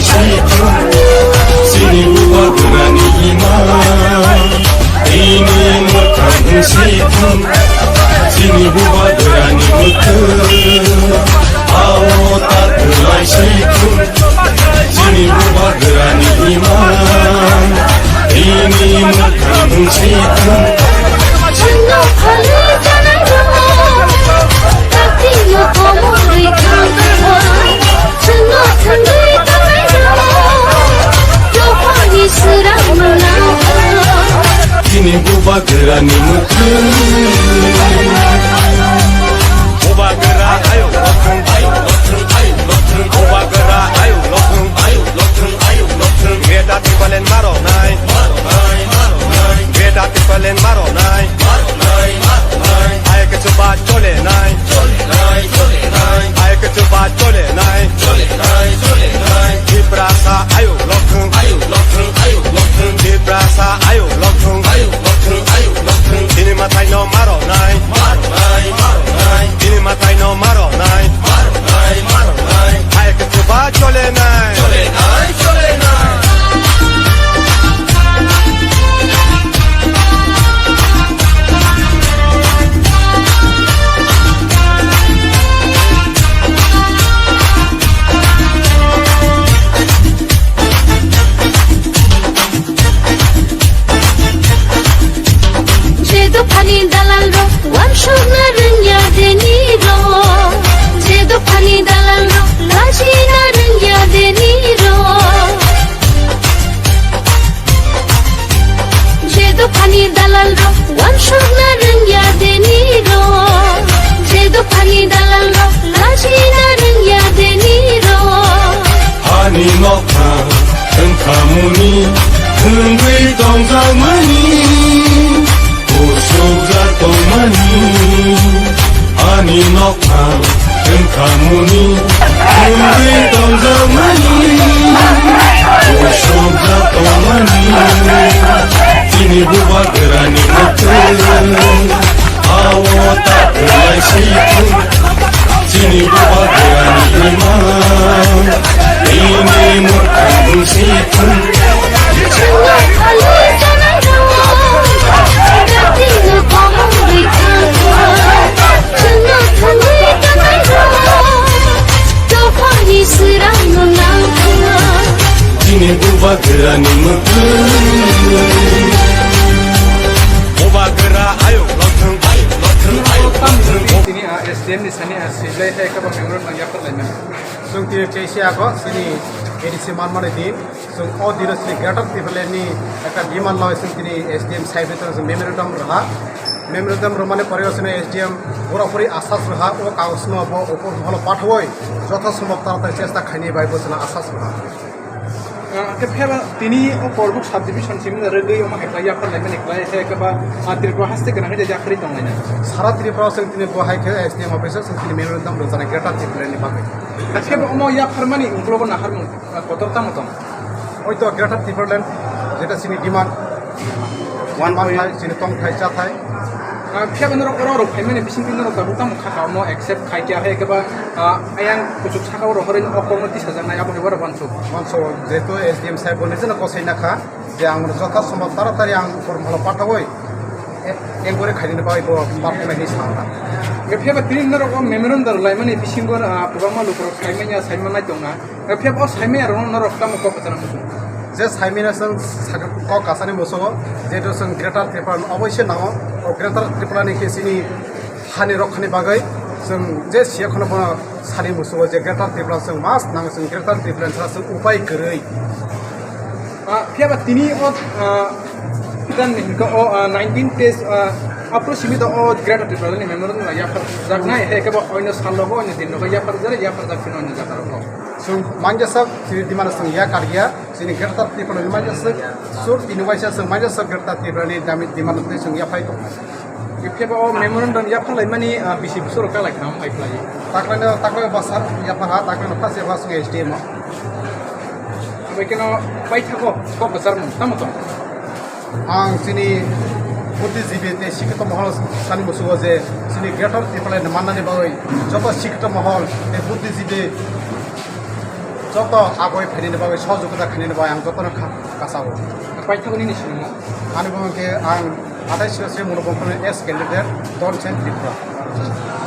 sikum sini buba gerani iman ini murkam sikum sini buba gerani mukum awota gelai sikum sini buba gerani iman ini murkam sikum Jangan kali jangan rumah, tapi yo kamu berikan jangan sendiri tangan rumah, Tuhan serang menang. Kini buba gerani mukum buba gerak ayo lokeng buba gerak ayo lokeng beda tipalen maro nai beda tipalen maro nai ayo ke coba chole nai ayo ke coba chole nai diprasa ayo lokeng diprasa ayo lokeng ini matai no maro nai ini matai no maro nai ayo ke coba chole nai Pani dalal ro, wan shona ranya deni ro. Jedo pani dalal ro, laji na ranya deni ro. Jedo pani dalal ro, wan shona ranya deni ro. Jedo pani dalal ro, laji na ranya deni ro. Hani nokta tengkamuni tengwi tongzamani Usubza tomani Ani nokta tengkamuni tengwi tongzamani Usubza tomani Kini buba gerani mukum awota gelai sikum Sini buba gerani iman ini murkam sikum Jangan kali jangan rumah, tapi yo kamu berikan jangan kali jangan rumah, Tuhan serang menang. Kini buba gerani mukum buba gerak ayo lokeng Sini SDM di sini sejauh saya ke Bangalore nanya perlainan. Sung tiap Asia ko sini edisi man din sung all dinas ni gatak tipaleni eka diman law sung tini SDM side to sung memorandum romane pariosne SDM পুরোপুরি আশ্বাস রাখা ও কাগজ নব উপর ভালো পাঠবই যথাসম্ভব তাড়াতাড়ি চেষ্টা খাইনি বাই বসনা আশ্বাস রাখা Kepala tini korbuk subdivision simin regi oma eklaya perlainan eklaya saya ke Tiripura haste kena kerja jakri tong lainnya. সারা Tripura sung tini bohai ke SDM officer sung tini memorandum rozana gatak tipaleni bagai Kepala oma ya permani ungkulo nahar mung kotor tamotom. ওই তো গাtak tipalen যেটা sini demand one thai sini tong thai cha thai Kepala noro oro payment bising pinno tabu tamu kakak mau accept kai kia hai kepala ayang kucuk sakau rohorin okomoti saja naya boleh baru bantu. মাংস যেহেতু SDM সাহেব বলেছেন কষাই না খা যে আমরা যথাসম্ভব তাড়াতাড়ি আং ভালো পাঠাবই এম করে খাইনি পাই পাঠাই নাকি সামনা Kepala tini noro memorandum laimani bising gor purama lupur saimanya saimana jonga. Kepala saimanya rono noro kamu kok pesan musuh. যে সাইমিনেশন ক কাছানি মোসো যেহেতু जों গ্রেটার ত্রিপুরা অবশ্যই নাও ও গ্রেটার ত্রিপুরানি কেসিনি হানি রক্ষানি বাগै जों যে সিয়াখনো সানি মোসো যে গ্রেটার ত্রিপুরা जों মাস নাङो जों গ্রেটার ত্রিপুরা जों উপায় গरै Kepala tini dan ke 19 days apro simi to greater tribunal ni memorandum ya par jakna he ke ba oino sallo ho ni dinno ya par jare ya par jakfino ni jakaro ho जों manjasak sini di mana जों ya karya sini gertat Tripura manjasak sur indonesia जों manjasak gertat Tripura ni di mana जों ya fai to Kepala memorandum ya par laimani bisi busur ka like nam apply taklay basar ya par taklay pas ya basung SDM Baiknya pai thako ko besar mo tamo to ang sini বুদ্ধিজীবী শিক্ষিত মহল সানি বসুব যে সিনি greater Tripura মাননাनै বাগৈ যত শিক্ষিত মহল এই বুদ্ধিজীবী যত আগুৱাই ফাইনাयनि बागै सहযোगिता खालामनो बागै आं जतनो कासाव पाइथागोननि निसिनो आंनि बुंनायखौ आं 28 बोसोर मुलुगनि S candidate done Sen Tripura